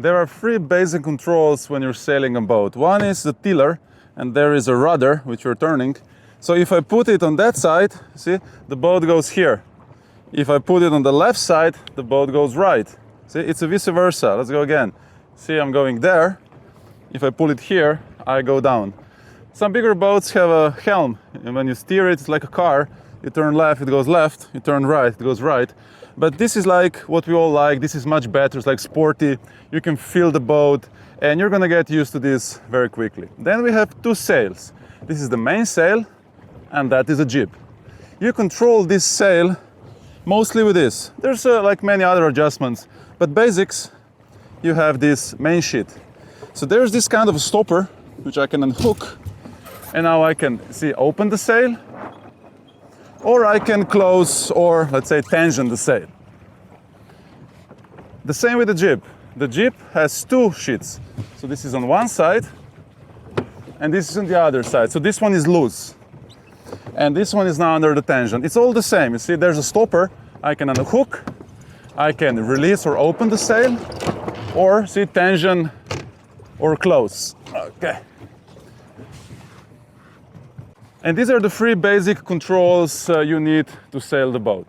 There are three basic controls when you're sailing a boat. One is the tiller, and there is a rudder which you're turning. So if I put it on that side, see, the boat goes here. If I put it on the left side, the boat goes right. See, it's a vice versa. Let's go again. See, I'm going there. If I pull it here, I go down. Some bigger boats have a helm, and when you steer it, it's like a car. You turn left, it goes left. You turn right, it goes right. But this is like what we all like. This is much better. It's like sporty. You can feel the boat, and you're gonna get used to this very quickly. Then we have two sails. This is the mainsail, and that is a jib. You control this sail mostly with this. There's like many other adjustments, but basics, you have this main sheet. So there's this kind of a stopper, which I can unhook, and now I can, see, open the sail, or I can close, or let's say tangent the sail. The same with the jib. The jib has two sheets. So this is on one side, and this is on the other side. So this one is loose, and this one is now under the tangent. It's all the same. You see, there's a stopper. I can unhook, I can release or open the sail, or see, tangent or close. Okay. And these are the three basic controls you need to sail the boat.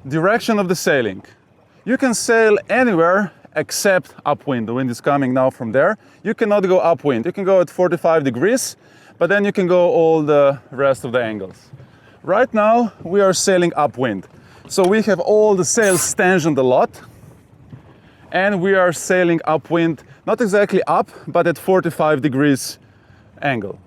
Direction of the sailing. You can sail anywhere except upwind. The wind is coming now from there. You cannot go upwind. You can go at 45 degrees, but then you can go all the rest of the angles. Right now, we are sailing upwind. So we have all the sails tangent a lot, and we are sailing upwind, not exactly up, but at 45 degrees angle.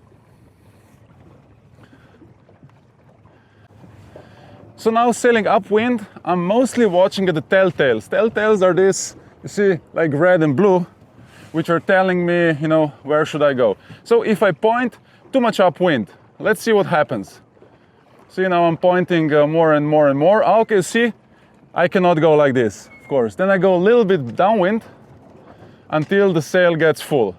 So now sailing upwind, I'm mostly watching at the telltales. Telltales are this, you see, like red and blue, which are telling me, you know, where should I go. So if I point too much upwind, let's see what happens. See, now I'm pointing more and more and more. Okay, see, I cannot go like this, of course. Then I go a little bit downwind until the sail gets full.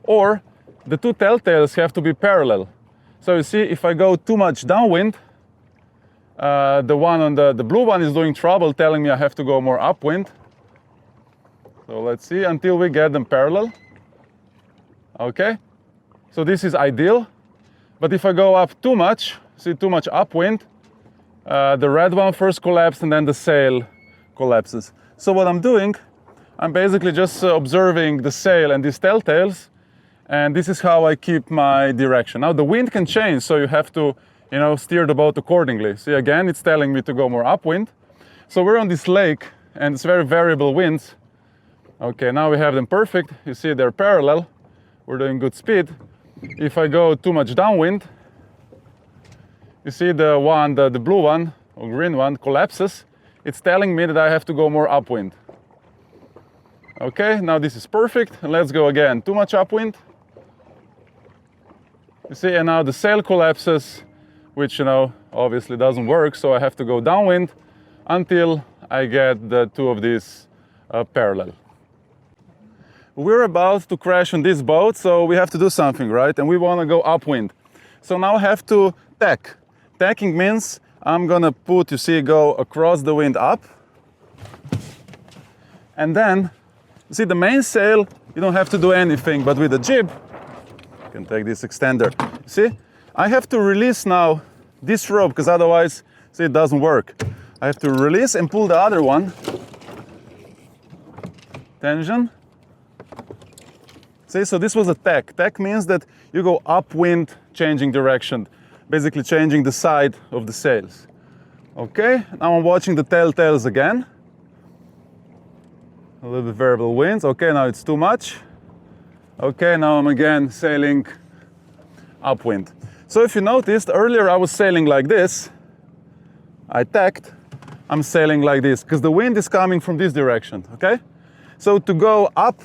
Or the two telltales have to be parallel. So you see, if I go too much downwind, the one on the blue one is doing trouble, telling me I have to go more upwind. So let's see, until we get them parallel. Okay, so this is ideal. But if I go up too much, see, too much upwind, the red one first collapses and then the sail collapses. So what I'm doing, I'm basically just observing the sail and these telltales, and this is how I keep my direction. Now the wind can change, so you have to, you know, steer the boat accordingly. See, again, it's telling me to go more upwind. So we're on this lake, and it's very variable winds. Okay, now we have them perfect. You see, they're parallel. We're doing good speed. If I go too much downwind, you see the one, the blue one, or green one, collapses. It's telling me that I have to go more upwind. Okay, now this is perfect. And let's go again. Too much upwind. You see, and now the sail collapses, which, you know, obviously doesn't work. So I have to go downwind until I get the two of these parallel. We're about to crash on this boat, so we have to do something, right? And we want to go upwind. So now I have to tack. Tacking means I'm gonna put, you see, go across the wind up. And then, you see, the mainsail, you don't have to do anything, but with the jib, you can take this extender. See, I have to release now this rope, because otherwise, see, it doesn't work. I have to release and pull the other one. Tension. See, so this was a tack. Tack means that you go upwind, changing direction, basically changing the side of the sails. Okay, now I'm watching the telltales again. A little bit variable winds. Okay, now it's too much. Okay, now I'm again sailing upwind. So if you noticed, earlier I was sailing like this. I tacked. I'm sailing like this, because the wind is coming from this direction, okay? So to go up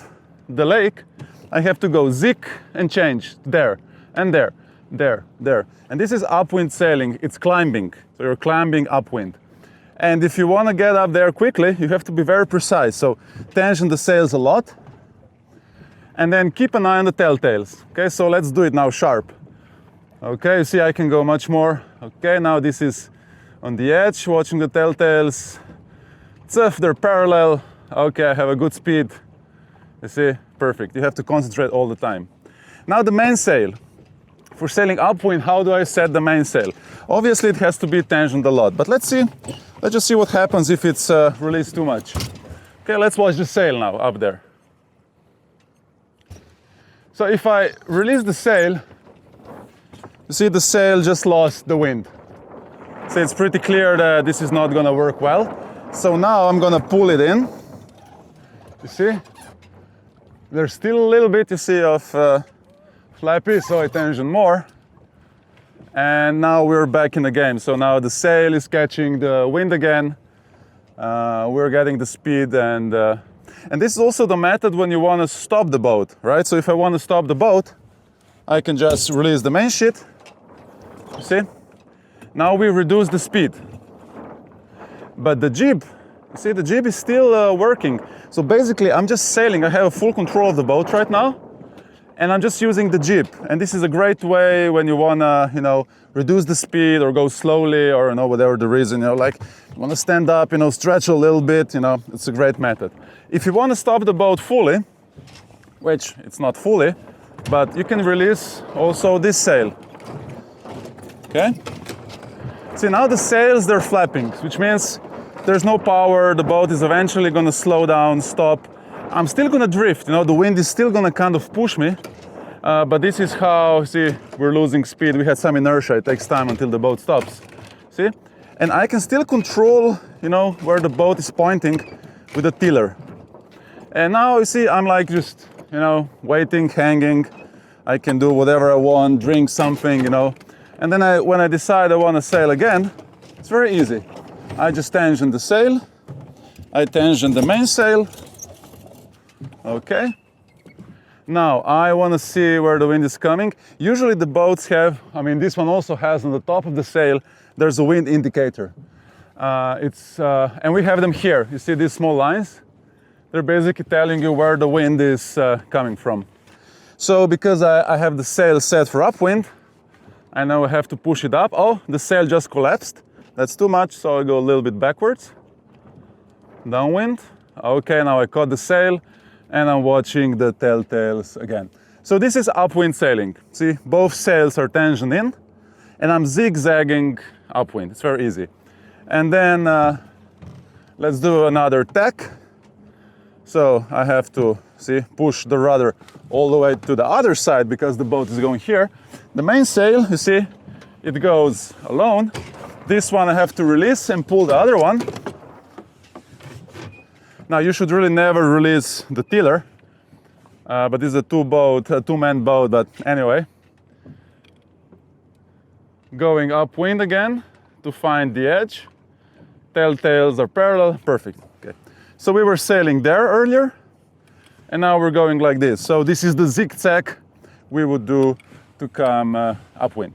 the lake, I have to go zig and change there and there, there, there. And this is upwind sailing. It's climbing. So you're climbing upwind. And if you want to get up there quickly, you have to be very precise. So tension the sails a lot. And then keep an eye on the telltales. Okay, so let's do it now sharp. Okay, you see I can go much more. Okay, now this is on the edge, watching the telltales. They're parallel. Okay, I have a good speed. You see, perfect. You have to concentrate all the time. Now the mainsail. For sailing upwind, how do I set the mainsail? Obviously it has to be tensioned a lot, but let's see. Let's just see what happens if it's released too much. Okay, let's watch the sail now up there. So if I release the sail, you see the sail just lost the wind. So it's pretty clear that this is not gonna work well. So now I'm gonna pull it in. You see? There's still a little bit, you see, of flappy, so I tension more. And now we're back in the game. So now the sail is catching the wind again. We're getting the speed, and this is also the method when you want to stop the boat, right? So if I want to stop the boat, I can just release the main sheet. You see? Now we reduce the speed. But the jib, you see, the jib is still working. So basically, I'm just sailing. I have full control of the boat right now, and I'm just using the jib. And this is a great way when you wanna, reduce the speed or go slowly, or whatever the reason. Like you wanna stand up, stretch a little bit. It's a great method. If you wanna stop the boat fully, which it's not fully, but you can release also this sail. Okay. See, now the sails, they're flapping, which means there's no power. The boat is eventually going to slow down, stop. I'm still going to drift. The wind is still going to kind of push me. But this is how, see, we're losing speed. We had some inertia. It takes time until the boat stops. See? And I can still control, where the boat is pointing with the tiller. And now, you see, I'm like just, waiting, hanging. I can do whatever I want, drink something, And then when I decide I want to sail again, it's very easy. I just tension the sail, I tension the mainsail. Okay. Now I want to see where the wind is coming. Usually the boats have, this one also has on the top of the sail, there's a wind indicator. And we have them here. You see these small lines? They're basically telling you where the wind is coming from. So because I have the sail set for upwind, I now have to push it up. Oh, the sail just collapsed. That's too much, so I go a little bit backwards. Downwind. Okay, now I caught the sail and I'm watching the telltales again. So this is upwind sailing. See, both sails are tensioned in and I'm zigzagging upwind. It's very easy. And then let's do another tack. So I have to, see, push the rudder all the way to the other side because the boat is going here. The mainsail, you see, it goes alone. This one I have to release and pull the other one. Now you should really never release the tiller, but this is a two-man boat, but anyway. Going upwind again to find the edge. Telltales are parallel, perfect. Okay. So we were sailing there earlier, and now we're going like this. So this is the zigzag we would do to come upwind.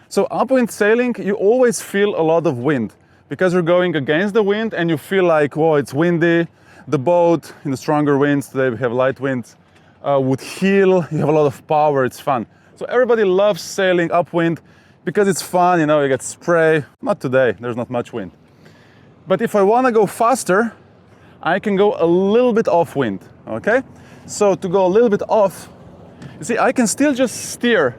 So upwind sailing, you always feel a lot of wind because you're going against the wind and you feel like, whoa, it's windy. The boat in the stronger winds, today we have light winds, would heel. You have a lot of power, it's fun. So everybody loves sailing upwind because it's fun, you get spray. Not today, there's not much wind. But if I want to go faster, I can go a little bit off wind, okay? So to go a little bit off, you see, I can still just steer.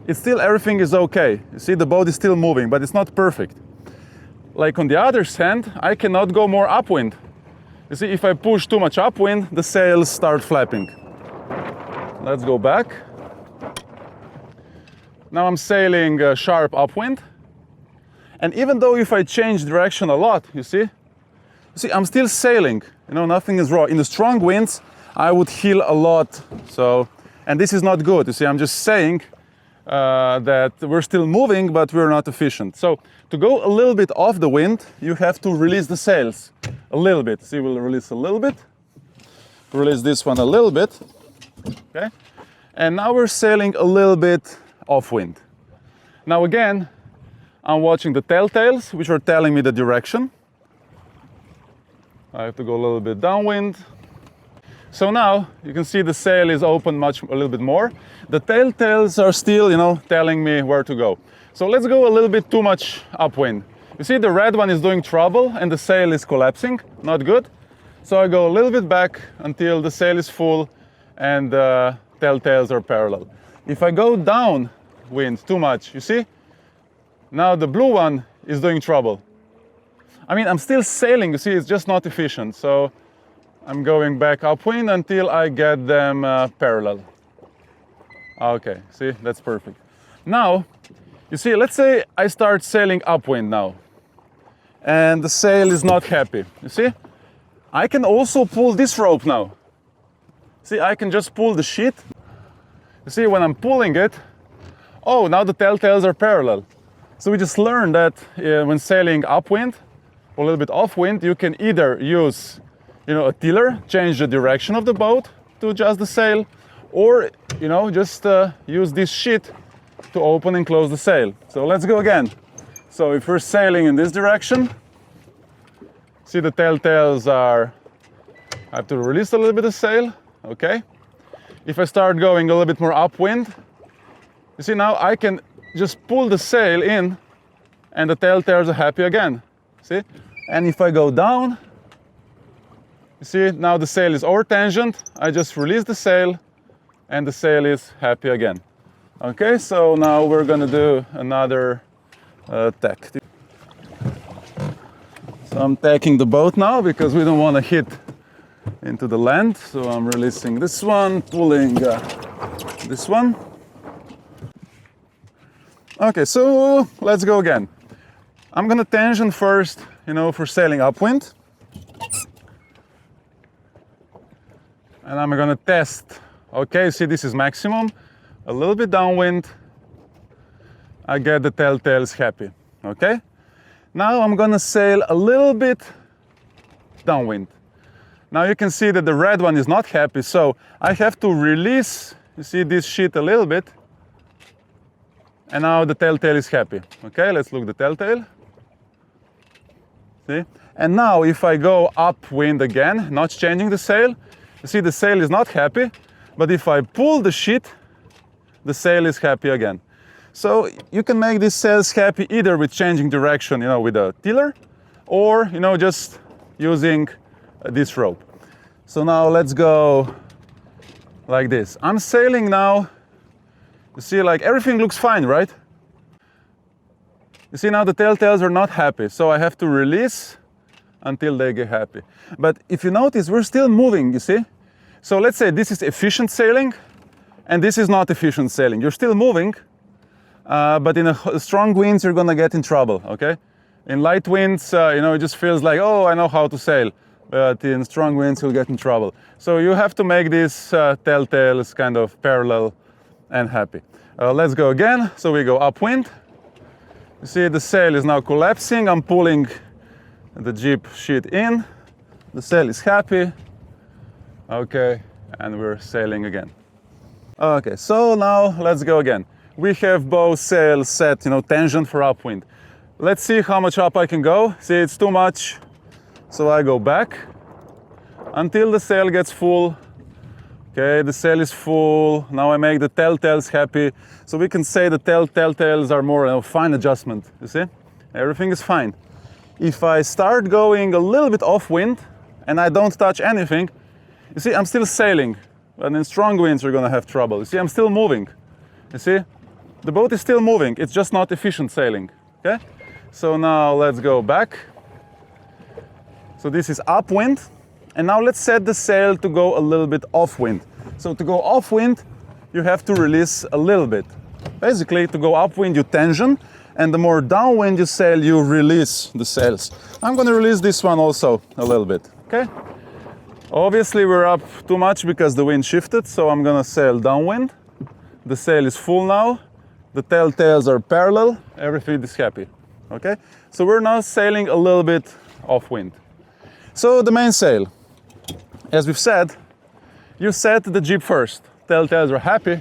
It's still, everything is okay. You see, the boat is still moving, but it's not perfect. Like on the other hand, I cannot go more upwind. You see, if I push too much upwind, the sails start flapping. Let's go back. Now I'm sailing sharp upwind. And even though if I change direction a lot, you see, I'm still sailing. Nothing is wrong. In the strong winds, I would heel a lot. So, and this is not good. You see, I'm just saying that we're still moving, but we're not efficient. So to go a little bit off the wind, you have to release the sails a little bit. See, we'll release a little bit. Release this one a little bit. Okay. And now we're sailing a little bit off wind. Now again, I'm watching the telltales, which are telling me the direction. I have to go a little bit downwind. So now you can see the sail is open a little bit more. The telltales are still, telling me where to go. So let's go a little bit too much upwind. You see the red one is doing trouble and the sail is collapsing, not good. So I go a little bit back until the sail is full and the telltales are parallel. If I go downwind too much, you see, now the blue one is doing trouble. I mean, I'm still sailing, you see, it's just not efficient. So I'm going back upwind until I get them parallel. Okay, see, that's perfect. Now, you see, let's say I start sailing upwind now, and the sail is not happy. You see, I can also pull this rope now. See, I can just pull the sheet. You see, when I'm pulling it, oh, now the telltales are parallel. So we just learned that when sailing upwind or a little bit offwind, you can either use, a tiller, change the direction of the boat to adjust the sail, or, just use this sheet to open and close the sail. So let's go again. So if we're sailing in this direction, see the telltales are, I have to release a little bit of sail, okay? If I start going a little bit more upwind, you see now I can just pull the sail in and the telltales are happy again, see? And if I go down, you see now the sail is over tangent, I just release the sail and the sail is happy again. Okay, so now we're gonna do another tack. So I'm tacking the boat now because we don't want to hit into the land. So I'm releasing this one, pulling this one. Okay, so let's go again. I'm gonna tangent first, for sailing upwind. And I'm gonna test. Okay, see, this is maximum. A little bit downwind. I get the telltales happy. Okay? Now I'm gonna sail a little bit downwind. Now you can see that the red one is not happy, so I have to release, you see, this sheet a little bit. And now the telltale is happy. Okay, let's look at the telltale. See? And now if I go upwind again, not changing the sail, you see the sail is not happy, but if I pull the sheet, the sail is happy again. So you can make these sails happy either with changing direction, with a tiller, or, just using this rope. So now let's go like this. I'm sailing now. You see, like everything looks fine, right? You see now the telltales are not happy, so I have to release until they get happy. But if you notice, we're still moving, you see? So let's say this is efficient sailing, and this is not efficient sailing. You're still moving, but in a strong winds, you're gonna get in trouble, okay? In light winds, it just feels like, oh, I know how to sail. But in strong winds, you'll get in trouble. So you have to make these telltales kind of parallel and happy. Let's go again. So we go upwind. You see the sail is now collapsing. I'm pulling the jib sheet in. The sail is happy. Okay, and we're sailing again. Okay, so now let's go again. We have both sails set, tangent for upwind. Let's see how much up I can go. See, it's too much. So I go back until the sail gets full. Okay, the sail is full. Now I make the telltales happy. So we can say the telltales are more fine adjustment, you see? Everything is fine. If I start going a little bit off wind and I don't touch anything, you see, I'm still sailing. And in strong winds, you're gonna have trouble. You see, I'm still moving. You see, the boat is still moving. It's just not efficient sailing, okay? So now let's go back. So this is upwind. And now let's set the sail to go a little bit off wind. So to go off wind, you have to release a little bit. Basically, to go upwind, you tension, and the more downwind you sail, you release the sails. I'm gonna release this one also a little bit, okay? Obviously, we're up too much because the wind shifted, so I'm gonna sail downwind. The sail is full now. The telltales are parallel. Everything is happy, okay? So we're now sailing a little bit off wind. So the mainsail, as we've said, you set the jib first. Telltales are happy.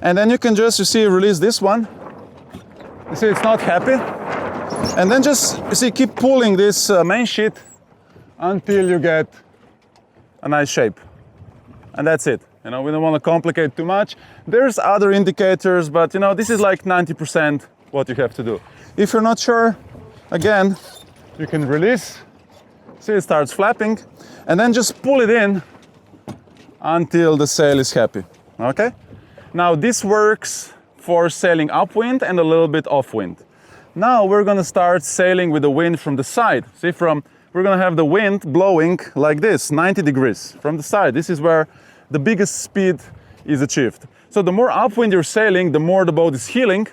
And then you can just, release this one. You see, it's not happy. And then just, keep pulling this main sheet until you get a nice shape. And that's it. We don't want to complicate too much. There's other indicators, but this is like 90% what you have to do. If you're not sure, again, you can release See, it starts flapping, and then just pull it in until the sail is happy, okay? Now this works for sailing upwind and a little bit offwind. Now we're gonna start sailing with the wind from the side. See, we're gonna have the wind blowing like this, 90 degrees from the side. This is where the biggest speed is achieved. So the more upwind you're sailing, the more the boat is heeling.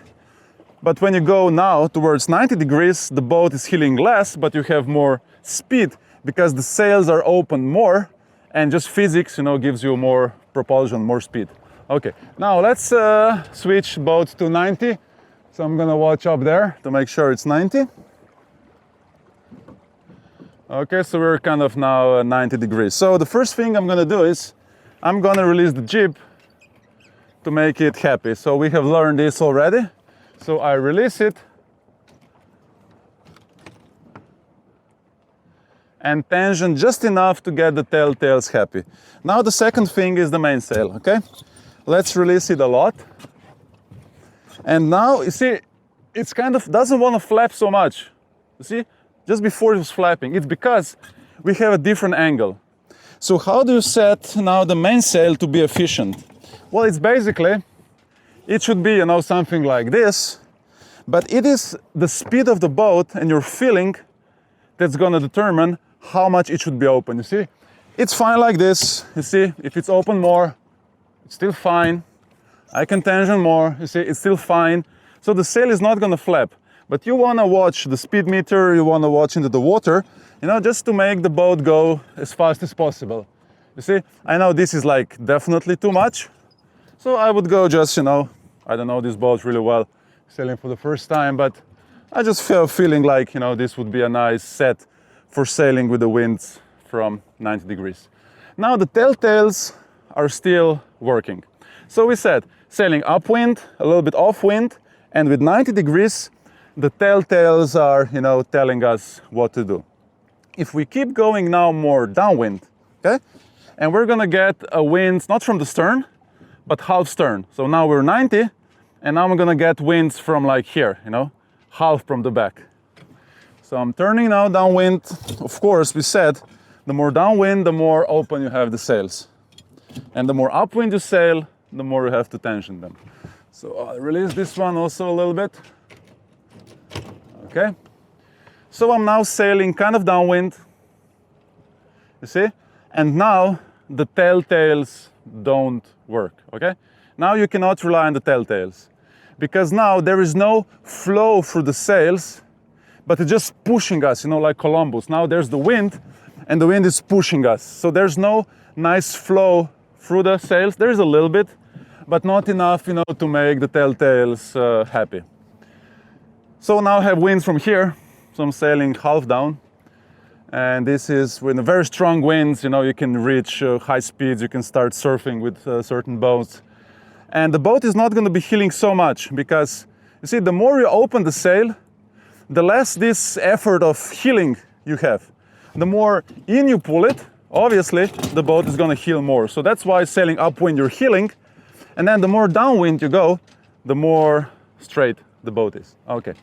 But when you go now towards 90 degrees, the boat is heeling less, but you have more speed because the sails are open more, and just physics, you know, gives you more propulsion, more speed. Okay, now let's switch boat to 90. So I'm gonna watch up there to make sure it's 90. Okay, so we're kind of now 90 degrees. So the first thing I'm gonna do is I'm gonna release the jib to make it happy. So we have learned this already. So I release it and tension just enough to get the telltales happy. Now the second thing is the mainsail, okay? Let's release it a lot. And now, you see, it's kind of doesn't want to flap so much. You see, just before it was flapping, it's because we have a different angle. So how do you set now the mainsail to be efficient? Well, it's basically, it should be, you know, something like this, but it is the speed of the boat and your feeling that's gonna determine how much it should be open, you see? It's fine like this, you see? If it's open more, it's still fine. I can tension more, you see, it's still fine. So the sail is not gonna flap, but you wanna watch the speed meter, you wanna watch into the water, you know, just to make the boat go as fast as possible. You see, I know this is like definitely too much, so I would go just, you know, I don't know this boat really well, sailing for the first time, but I just feel feeling like, you know, this would be a nice set for sailing with the winds from 90 degrees. Now the telltales are still working. So we said sailing upwind, a little bit offwind, and with 90 degrees, the telltales are, you know, telling us what to do. If we keep going now more downwind, okay, and we're gonna get a wind, not from the stern, but half stern. So now we're 90, and now I'm gonna get winds from like here, you know, half from the back. So I'm turning now downwind. Of course, we said the more downwind, the more open you have the sails. And the more upwind you sail, the more you have to tension them. So I'll release this one also a little bit. Okay. So I'm now sailing kind of downwind, you see? And now the telltales don't work, okay? Now you cannot rely on the telltales because now there is no flow through the sails, but it's just pushing us, you know, like Columbus. Now there's the wind and the wind is pushing us. So there's no nice flow through the sails. There is a little bit, but not enough, you know, to make the telltales happy. So now I have winds from here. So I'm sailing half down. And this is with a very strong winds, you know, you can reach high speeds, you can start surfing with certain boats. And the boat is not going to be heeling so much because, you see, the more you open the sail, the less this effort of heeling you have. The more in you pull it, obviously, the boat is going to heel more. So that's why sailing upwind, you're heeling. And then the more downwind you go, the more straight the boat is. Okay.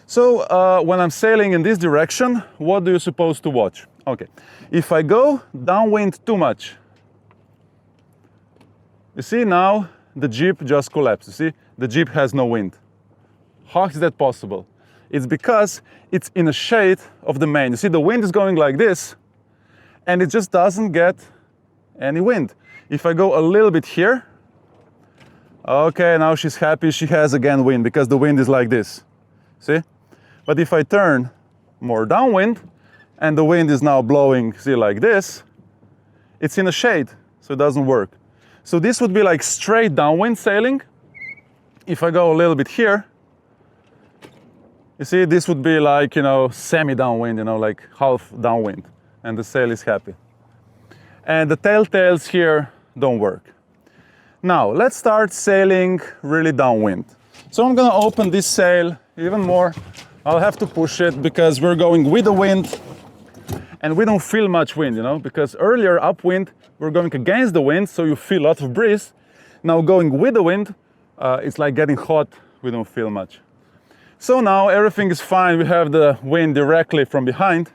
So when I'm sailing in this direction, what do you suppose to watch? Okay, if I go downwind too much, you see now the jib just collapsed. You see, the jib has no wind. How is that possible? It's because it's in a shade of the main. You see, the wind is going like this, and it just doesn't get any wind. If I go a little bit here, okay, now she's happy, she has again wind because the wind is like this. See? But if I turn more downwind and the wind is now blowing, see, like this, it's in a shade, so it doesn't work. So this would be like straight downwind sailing. If I go a little bit here, you see, this would be like, you know, semi-downwind, you know, like half downwind, and the sail is happy. And the telltales here don't work. Now, let's start sailing really downwind. So I'm gonna open this sail even more. I'll have to push it because we're going with the wind and we don't feel much wind, you know, because earlier upwind, we're going against the wind, so you feel a lot of breeze. Now going with the wind, it's like getting hot, we don't feel much. So now everything is fine, we have the wind directly from behind.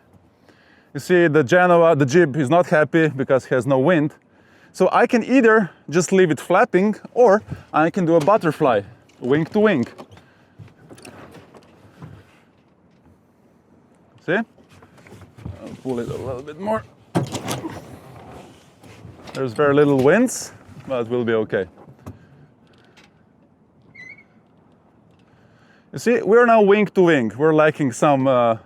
You see the Genoa, the jib is not happy because it has no wind. So I can either just leave it flapping, or I can do a butterfly, wing to wing. See? I'll pull it a little bit more. There's very little winds, but it will be okay. You see, we're now wing to wing. We're lacking some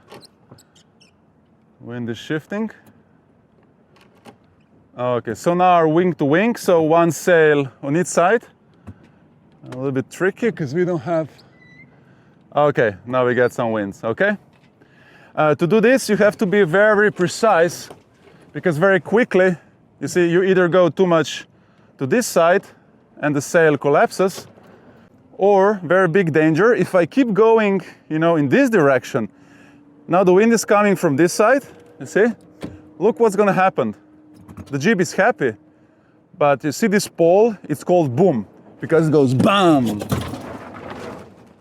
wind is shifting. Okay, so now our wing to wing, so one sail on each side. A little bit tricky because we don't have... Okay, now we get some winds, okay? To do this, you have to be very precise, because very quickly, you see, you either go too much to this side and the sail collapses, or very big danger, if I keep going, you know, in this direction, now the wind is coming from this side, you see? Look what's gonna happen. The jib is happy, but you see this pole, it's called boom, because it goes bam.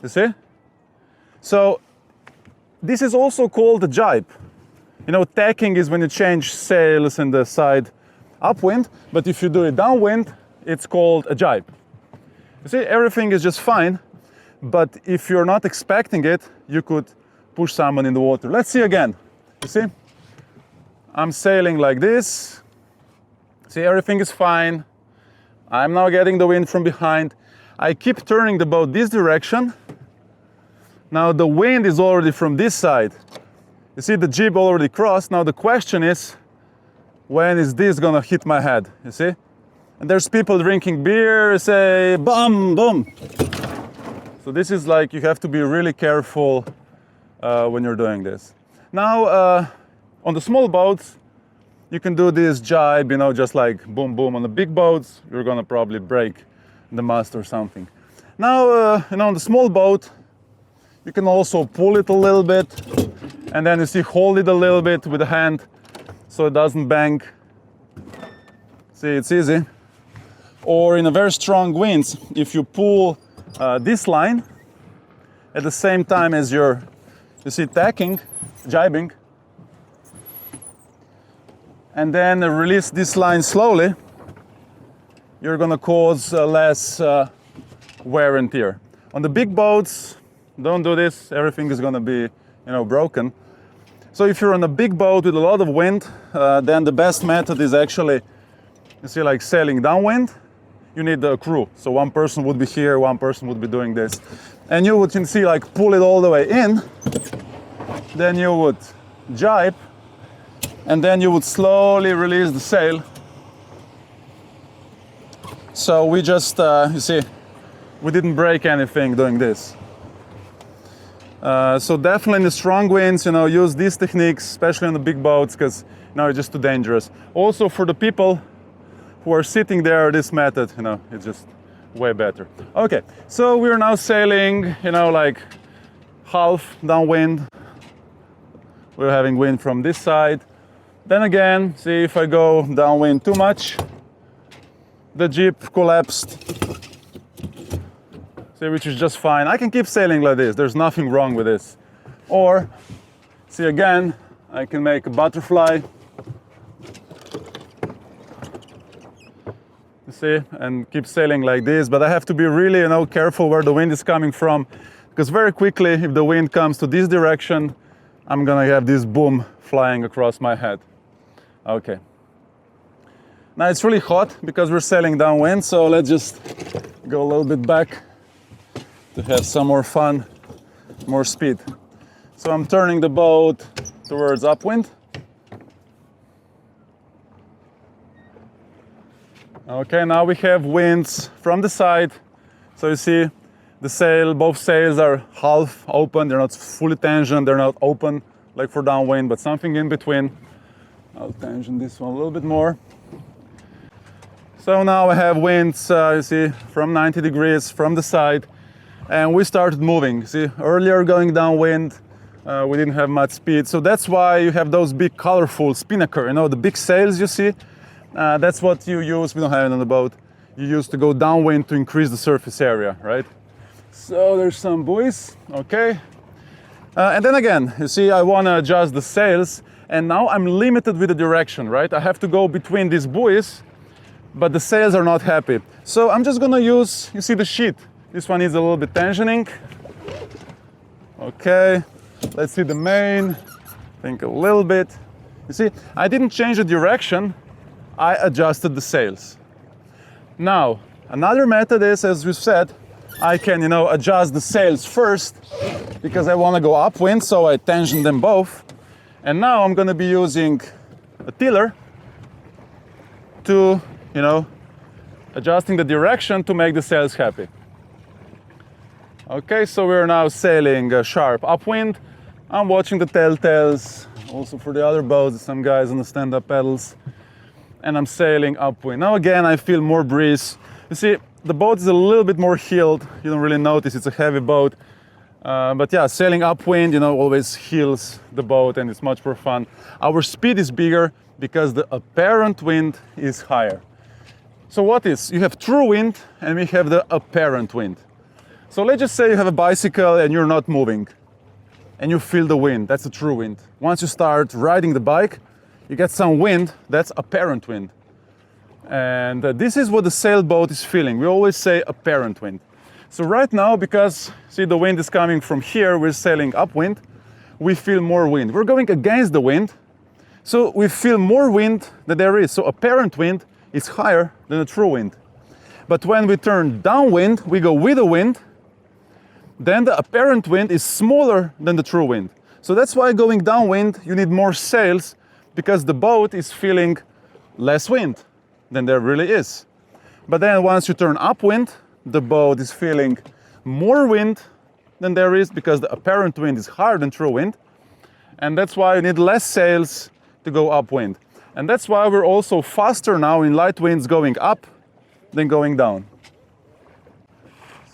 You see? So this is also called a jibe. You know, tacking is when you change sails in the side upwind, but if you do it downwind, it's called a jibe. You see, everything is just fine, but if you're not expecting it, you could push someone in the water. Let's see again. You see? I'm sailing like this. See, everything is fine. I'm now getting the wind from behind. I keep turning the boat this direction. Now the wind is already from this side. You see the jib already crossed. Now the question is, when is this gonna hit my head? You see? And there's people drinking beer, say, boom, boom. So this is like, you have to be really careful when you're doing this. Now, on the small boats, you can do this jibe, you know, just like boom, boom. On the big boats, you're gonna probably break the mast or something. Now, you know, on the small boat, you can also pull it a little bit, and then you see, hold it a little bit with the hand so it doesn't bang. See, it's easy. Or in a very strong winds, if you pull this line at the same time as you're, you see, tacking, jibing, and then release this line slowly, you're gonna cause less wear and tear. On the big boats, don't do this, everything is gonna be, you know, broken. So if you're on a big boat with a lot of wind, then the best method is actually, you see, like sailing downwind. You need a crew. So one person would be here, one person would be doing this. And you would, you can see, like pull it all the way in, then you would jibe, and then you would slowly release the sail. So we just, you see, we didn't break anything doing this. So definitely in the strong winds, you know, use these techniques, especially on the big boats, because, you know, it's just too dangerous. Also for the people who are sitting there, this method, you know, it's just way better. Okay, so we're now sailing, you know, like half downwind. We're having wind from this side. Then again, see, if I go downwind too much, the jib collapsed. See, which is just fine. I can keep sailing like this. There's nothing wrong with this. Or, see again, I can make a butterfly. You see, and keep sailing like this. But I have to be really, you know, careful where the wind is coming from, because very quickly, if the wind comes to this direction, I'm gonna have this boom flying across my head. Okay. Now it's really hot because we're sailing downwind, so let's just go a little bit back to have some more fun, more speed. So I'm turning the boat towards upwind. Okay, now we have winds from the side. So you see the sail, both sails are half open. They're not fully tensioned, they're not open like for downwind, but something in between. I'll tension this one a little bit more. So now I have winds, you see, from 90 degrees from the side, and we started moving. See, earlier going downwind, we didn't have much speed, so that's why you have those big colorful spinnaker, you know, the big sails you see. That's what you use, we don't have it on the boat. You use to go downwind to increase the surface area, right? So there's some buoys, okay. And then again, you see, I want to adjust the sails, And now I'm limited with the direction, right? I have to go between these buoys, but the sails are not happy. So I'm just gonna use, you see the sheet. This one needs a little bit tensioning. Okay, let's see the main. Think a little bit. You see, I didn't change the direction, I adjusted the sails. Now, another method is, as we said, I can, adjust the sails first because I want to go upwind, so I tension them both. And now I'm going to be using a tiller to, adjusting the direction to make the sails happy. Okay, so we're now sailing sharp upwind. I'm watching the telltales, also for the other boats, some guys on the stand-up paddles. And I'm sailing upwind. Now again, I feel more breeze. You see, the boat is a little bit more heeled. You don't really notice it's a heavy boat. But yeah, sailing upwind, always heels the boat and it's much more fun. Our speed is bigger because the apparent wind is higher. So what is? You have true wind and we have the apparent wind. So let's just say you have a bicycle and you're not moving and you feel the wind. That's the true wind. Once you start riding the bike, you get some wind, that's apparent wind. And this is what the sailboat is feeling. We always say apparent wind. So right now, because see the wind is coming from here, we're sailing upwind, we feel more wind. We're going against the wind, so we feel more wind than there is. So apparent wind is higher than the true wind. But when we turn downwind, we go with the wind, then the apparent wind is smaller than the true wind. So that's why going downwind, you need more sails because the boat is feeling less wind than there really is. But then once you turn upwind, the boat is feeling more wind than there is because the apparent wind is higher than true wind. And that's why you need less sails to go upwind. And that's why we're also faster now in light winds going up than going down.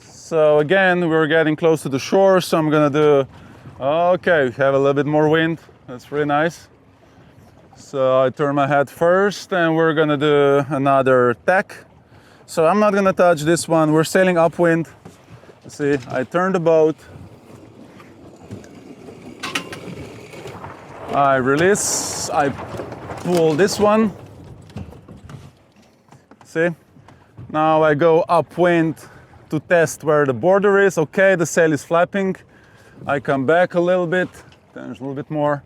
So again, we're getting close to the shore, so I'm gonna do, okay, we have a little bit more wind. That's really nice. So I turn my head first and we're gonna do another tack. So I'm not gonna touch this one. We're sailing upwind. See, I turn the boat. I release, I pull this one. See? Now I go upwind to test where the border is. Okay, the sail is flapping. I come back a little bit, tension a little bit more.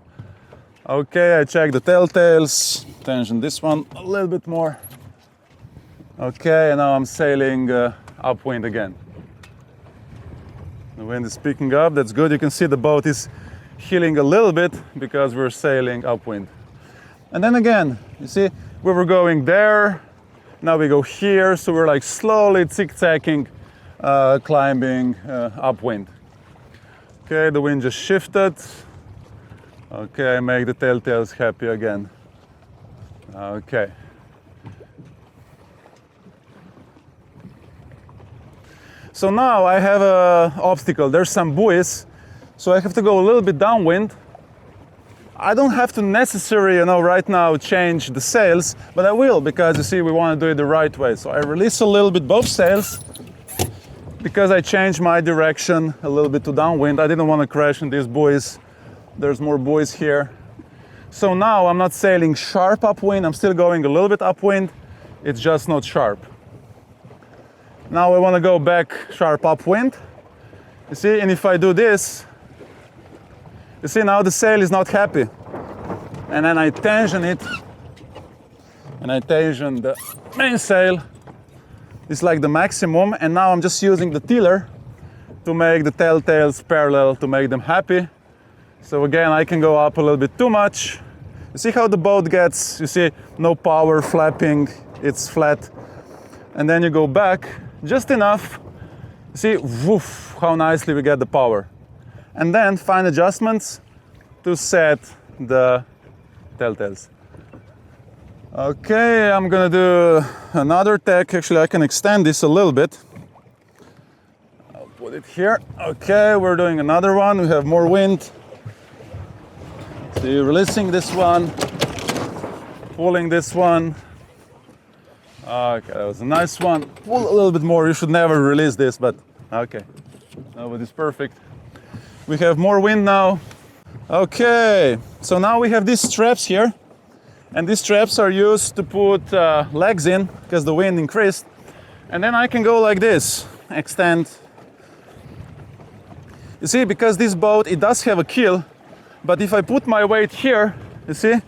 Okay, I check the telltales, tension this one a little bit more. Okay, and now I'm sailing upwind again. The wind is picking up, that's good. You can see the boat is heeling a little bit because we're sailing upwind. And then again, you see, we were going there, now we go here, so we're like slowly zigzagging, climbing upwind. Okay, the wind just shifted. Okay, make the telltales happy again. Okay. So now I have an obstacle. There's some buoys, so I have to go a little bit downwind. I don't have to necessarily, right now change the sails, but I will because you see we want to do it the right way. So I release a little bit both sails because I changed my direction a little bit to downwind. I didn't want to crash in these buoys. There's more buoys here. So now I'm not sailing sharp upwind. I'm still going a little bit upwind. It's just not sharp. Now I want to go back sharp upwind. You see, and if I do this, you see now the sail is not happy. And then I tension it, and I tension the mainsail. It's like the maximum, and now I'm just using the tiller to make the telltales parallel to make them happy. So again, I can go up a little bit too much. You see how the boat gets, you see, no power, flapping, it's flat. And then you go back just enough. See, woof, how nicely we get the power. And then fine adjustments to set the telltales. Okay, I'm gonna do another tack. Actually, I can extend this a little bit. I'll put it here. Okay, we're doing another one. We have more wind. See, releasing this one, pulling this one. Okay, that was a nice one. Pull a little bit more. You should never release this, but okay. No, but it's perfect. We have more wind now. Okay, so now we have these straps here, and these straps are used to put legs in because the wind increased, and then I can go like this, extend. You see, because this boat, it does have a keel, but if I put my weight here, you see,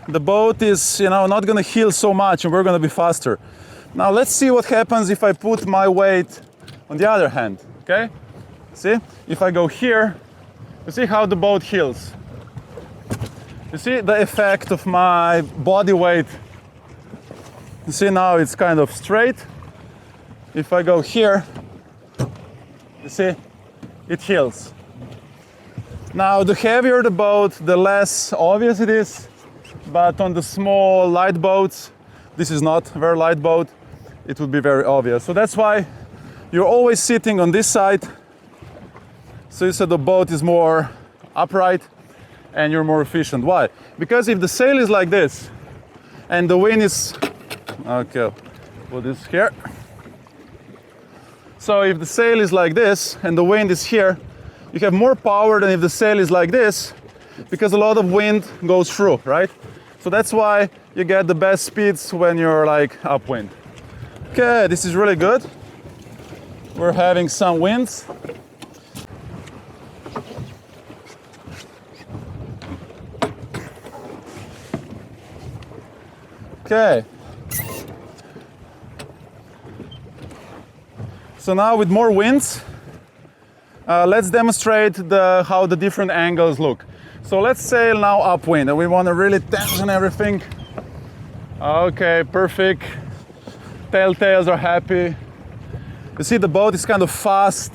the boat is, not gonna heel so much and we're gonna be faster. Now let's see what happens if I put my weight on the other hand, okay? See, if I go here, you see how the boat heels. You see the effect of my body weight. You see now it's kind of straight. If I go here, you see, it heels. Now the heavier the boat, the less obvious it is, but on the small light boats, this is not a very light boat, it would be very obvious. So that's why you're always sitting on this side, so the boat is more upright and you're more efficient. Why? Because if the sail is like this and the wind is, okay, put this here. So if the sail is like this and the wind is here, you have more power than if the sail is like this, because a lot of wind goes through, right? So that's why you get the best speeds when you're like upwind. Okay, this is really good. We're having some winds. Okay. So now with more winds, let's demonstrate how the different angles look. So let's sail now upwind and we want to really tension everything. Okay, perfect. Telltales are happy. You see the boat is kind of fast.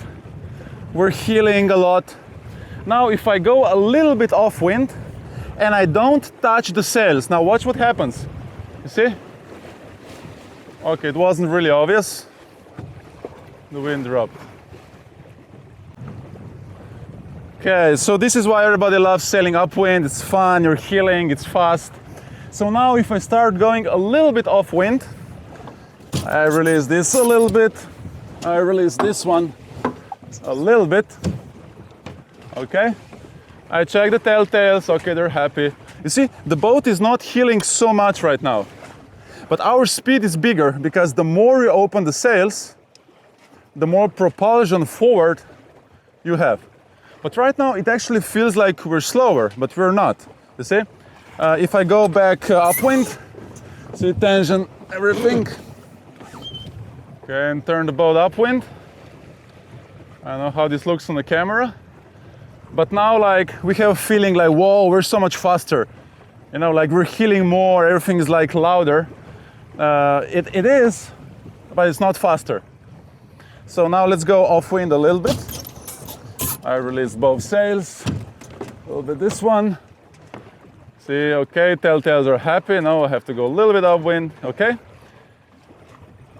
We're heeling a lot. Now if I go a little bit off wind and I don't touch the sails, now watch what happens. You see? Okay, it wasn't really obvious. The wind dropped. Okay, so this is why everybody loves sailing upwind. It's fun, you're heeling, it's fast. So now if I start going a little bit off wind, I release this a little bit, I release this one a little bit. Okay, I check the telltales, okay, they're happy. You see, the boat is not heeling so much right now, but our speed is bigger because the more you open the sails, the more propulsion forward you have. But right now it actually feels like we're slower, but we're not. You see? If I go back upwind, see tension, everything. Okay, and turn the boat upwind. I don't know how this looks on the camera, but now like we have a feeling like, whoa, we're so much faster. Like we're heeling more, everything is like louder. It is, but it's not faster. So now let's go off wind a little bit. I release both sails, a little bit this one. See, okay, telltales are happy. Now I have to go a little bit upwind, okay?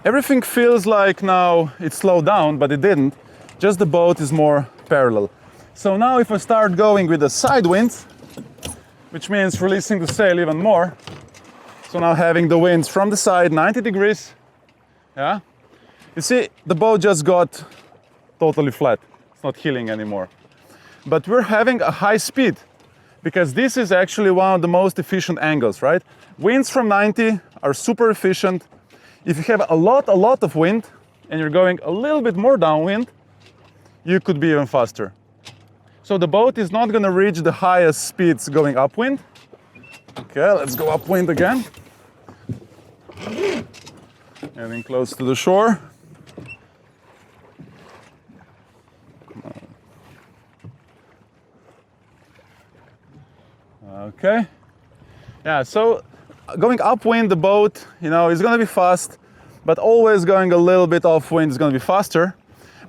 Everything feels like now it slowed down, but it didn't. Just the boat is more parallel. So now if I start going with the side winds, which means releasing the sail even more, so now having the winds from the side, 90 degrees, yeah? You see, the boat just got totally flat. It's not heeling anymore. But we're having a high speed because this is actually one of the most efficient angles, right? Winds from 90 are super efficient. If you have a lot of wind and you're going a little bit more downwind, you could be even faster. So the boat is not gonna reach the highest speeds going upwind. Okay, let's go upwind again. Getting close to the shore. Okay. Yeah, so going upwind, the boat, is gonna be fast, but always going a little bit off wind is gonna be faster.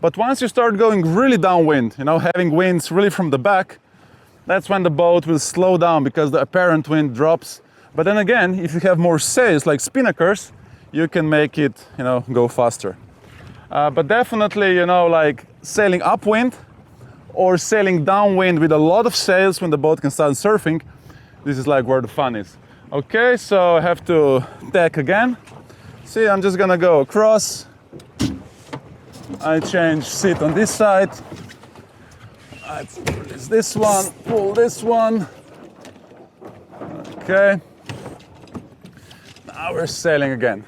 But once you start going really downwind, having winds really from the back, that's when the boat will slow down because the apparent wind drops. But then again, if you have more sails like spinnakers, you can make it, go faster. But definitely, like sailing upwind or sailing downwind with a lot of sails when the boat can start surfing, this is like where the fun is. Okay, so I have to tack again. See, I'm just gonna go across. I change seat on this side. Let's release this one, pull this one. Okay. Now we're sailing again.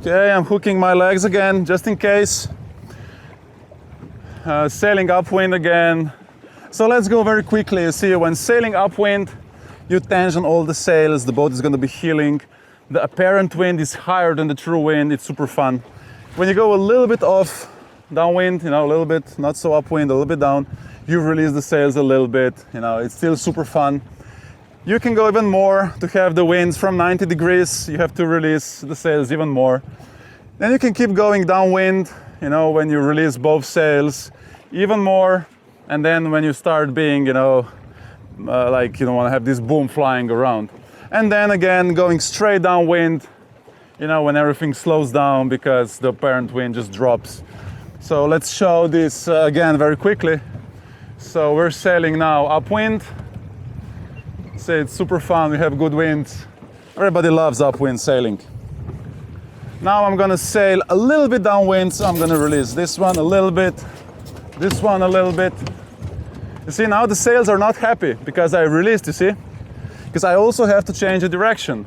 Okay, I'm hooking my legs again, just in case. Sailing upwind again. So let's go very quickly. You see, when sailing upwind, you tension all the sails, the boat is going to be heeling. The apparent wind is higher than the true wind, it's super fun. When you go a little bit off downwind, a little bit, not so upwind, a little bit down, you release the sails a little bit, it's still super fun. You can go even more to have the winds from 90 degrees, you have to release the sails even more. Then you can keep going downwind, when you release both sails, even more. And then when you start being, like you don't want to have this boom flying around. And then again, going straight downwind, when everything slows down because the apparent wind just drops. So let's show this again very quickly. So we're sailing now upwind. See, it's super fun, we have good winds. Everybody loves upwind sailing. Now I'm gonna sail a little bit downwind, so I'm gonna release this one a little bit, this one a little bit. You see, now the sails are not happy because I released, you see? Because I also have to change the direction.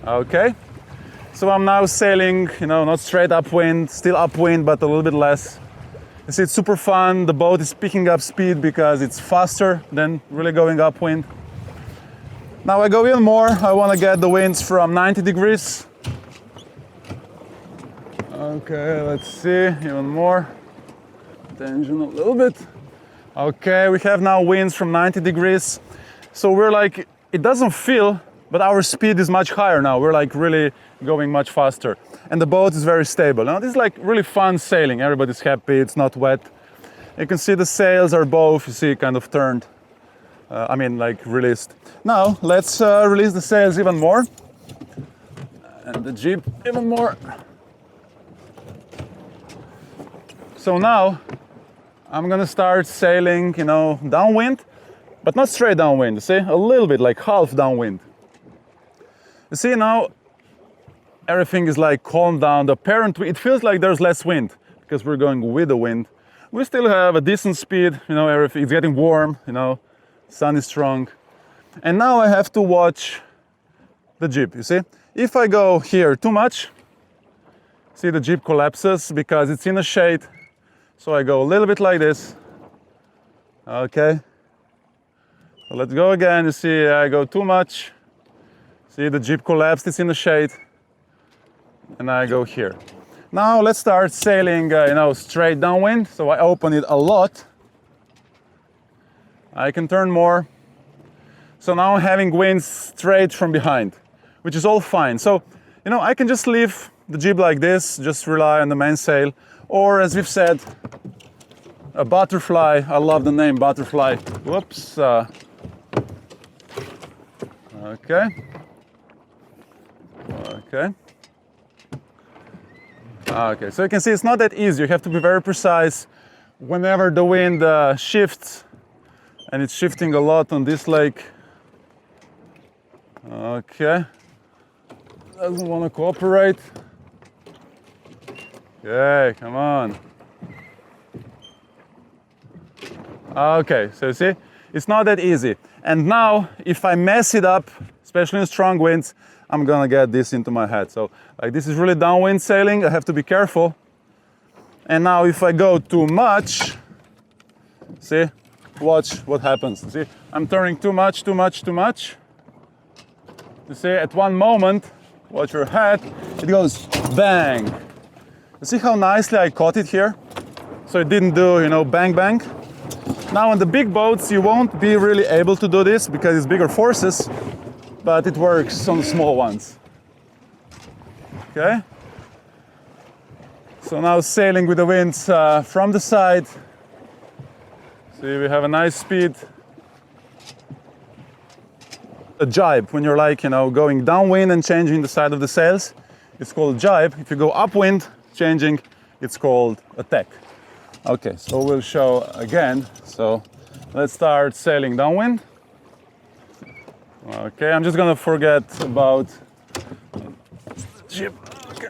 Okay? So I'm now sailing, not straight upwind, still upwind, but a little bit less. You see, it's super fun. The boat is picking up speed because it's faster than really going upwind. Now I go even more. I want to get the winds from 90 degrees. Okay, let's see, even more. Tension a little bit. Okay, we have now winds from 90 degrees. So we're like, it doesn't feel, but our speed is much higher now. We're like really going much faster. And the boat is very stable. Now this is like really fun sailing. Everybody's happy, it's not wet. You can see the sails are both, you see, kind of turned. Like released. Now let's release the sails even more. And the jib even more. So now I'm gonna start sailing, downwind, but not straight downwind, you see? A little bit, like half downwind. You see now, everything is like calmed down. The apparent, it feels like there's less wind because we're going with the wind. We still have a decent speed, everything, it's getting warm, sun is strong. And now I have to watch the jib, you see? If I go here too much, see the jib collapses because it's in a shade. So I go a little bit like this. Okay. So let's go again. You see, I go too much. See, the jib collapsed, it's in the shade. And I go here. Now let's start sailing, straight downwind. So I open it a lot. I can turn more. So now I'm having winds straight from behind, which is all fine. So, I can just leave the jib like this, just rely on the mainsail. Or as we've said, a butterfly. I love the name butterfly. Whoops. Okay. Okay. Okay, so you can see it's not that easy. You have to be very precise whenever the wind shifts, and it's shifting a lot on this lake. Okay. Doesn't want to cooperate. Okay, come on. Okay, so you see, it's not that easy. And now, if I mess it up, especially in strong winds, I'm gonna get this into my head. So, like, this is really downwind sailing, I have to be careful. And now, if I go too much, see, watch what happens. See, I'm turning too much, too much, too much. You see, at one moment, watch your head, it goes bang. You see how nicely I caught it here? So it didn't do, bang, bang. Now on the big boats, you won't be really able to do this because it's bigger forces, but it works on the small ones. Okay? So now sailing with the winds from the side. See, we have a nice speed. A jibe, when you're like, going downwind and changing the side of the sails, it's called jibe. If you go upwind, changing, it's called a tack. Okay, so we'll show again. So let's start sailing downwind. Okay, I'm just gonna forget about jib. Okay.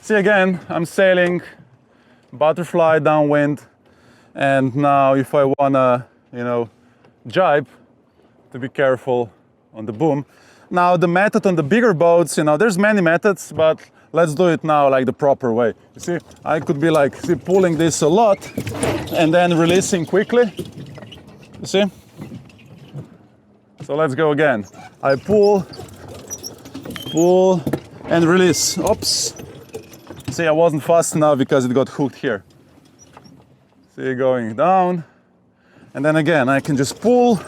See, again, I'm sailing butterfly downwind, and now if I wanna, jibe, to be careful on the boom. Now the method on the bigger boats, there's many methods, but let's do it now like the proper way. You see, I could be like, pulling this a lot and then releasing quickly. You see? So let's go again. I pull, and release. Oops. See, I wasn't fast enough because it got hooked here. See, going down. And then again, I can just pull.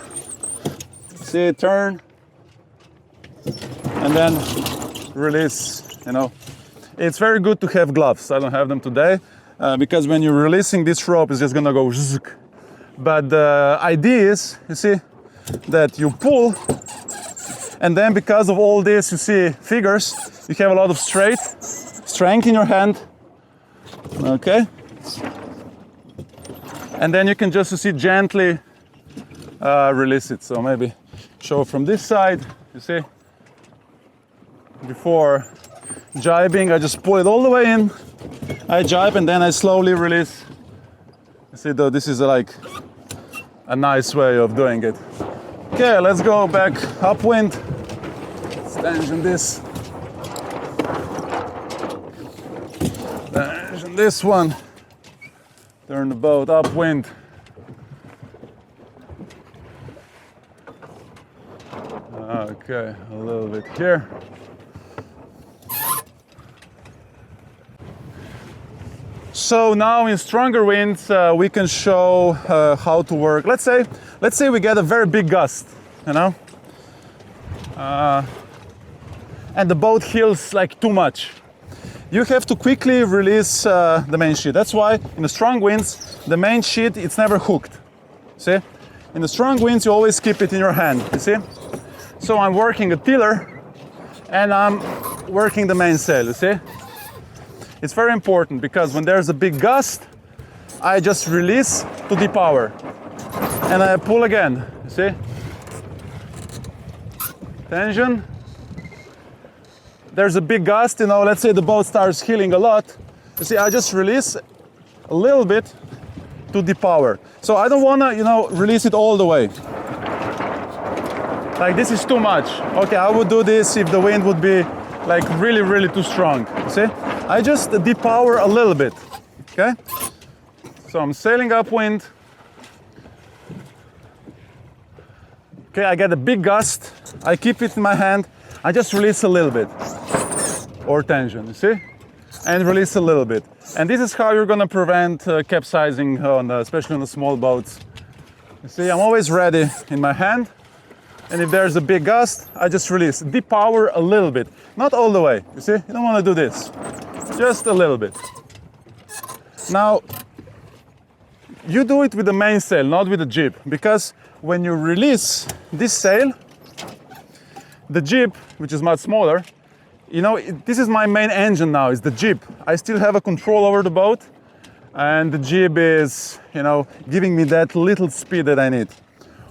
See, turn. And then release, It's very good to have gloves. I don't have them today because when you're releasing this rope, it's just gonna go zzz. But the idea is, you see, that you pull, and then because of all this, you see figures, you have a lot of strength in your hand, okay? And then you can just, you see, gently release it. So maybe show from this side, you see, before jibing, I just pull it all the way in, I jibe, and then I slowly release. You see, though, this is like a nice way of doing it. Okay, let's go back upwind. Let's tension this. Tension this one. Turn the boat upwind. Okay, a little bit here. So now in stronger winds, we can show how to work. Let's say we get a very big gust, and the boat heels like too much. You have to quickly release the main sheet. That's why in the strong winds, the main sheet, it's never hooked. See? In the strong winds, you always keep it in your hand, you see? So I'm working a tiller and I'm working the mainsail, you see? It's very important because when there's a big gust, I just release to depower. And I pull again, you see? Tension. There's a big gust, let's say the boat starts heeling a lot. You see, I just release a little bit to depower. So I don't wanna, release it all the way. Like this is too much. Okay, I would do this if the wind would be like really, really too strong, you see? I just depower a little bit, okay? So I'm sailing upwind. Okay, I get a big gust. I keep it in my hand. I just release a little bit, or tension, you see? And release a little bit. And this is how you're gonna prevent capsizing, especially on the small boats. You see, I'm always ready in my hand. And if there's a big gust, I just release. Depower a little bit, not all the way, you see? You don't wanna do this, just a little bit. Now, you do it with the mainsail, not with the jib, because when you release this sail, the jib, which is much smaller, this is my main engine now, is the jib. I still have a control over the boat, and the jib is, giving me that little speed that I need.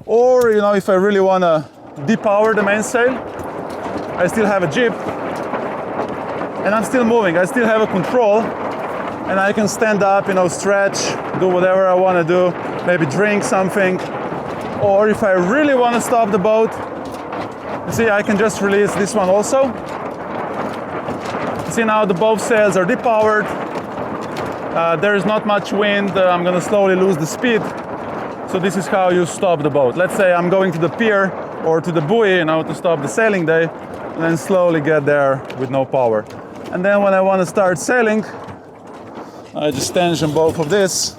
Or, if I really want to depower the mainsail, I still have a jib, and I'm still moving. I still have a control, and I can stand up, stretch, do whatever I want to do, maybe drink something. Or if I really want to stop the boat, you see, I can just release this one also. See, now the both sails are depowered. There is not much wind. I'm going to slowly lose the speed. So this is how you stop the boat. Let's say I'm going to the pier or to the buoy, to stop the sailing day, and then slowly get there with no power. And then when I want to start sailing, I just tension both of this.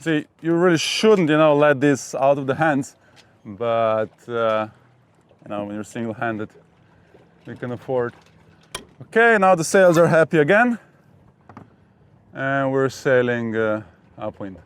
See, you really shouldn't, let this out of the hands, but when you're single-handed, you can afford. Okay, now the sails are happy again, and we're sailing upwind.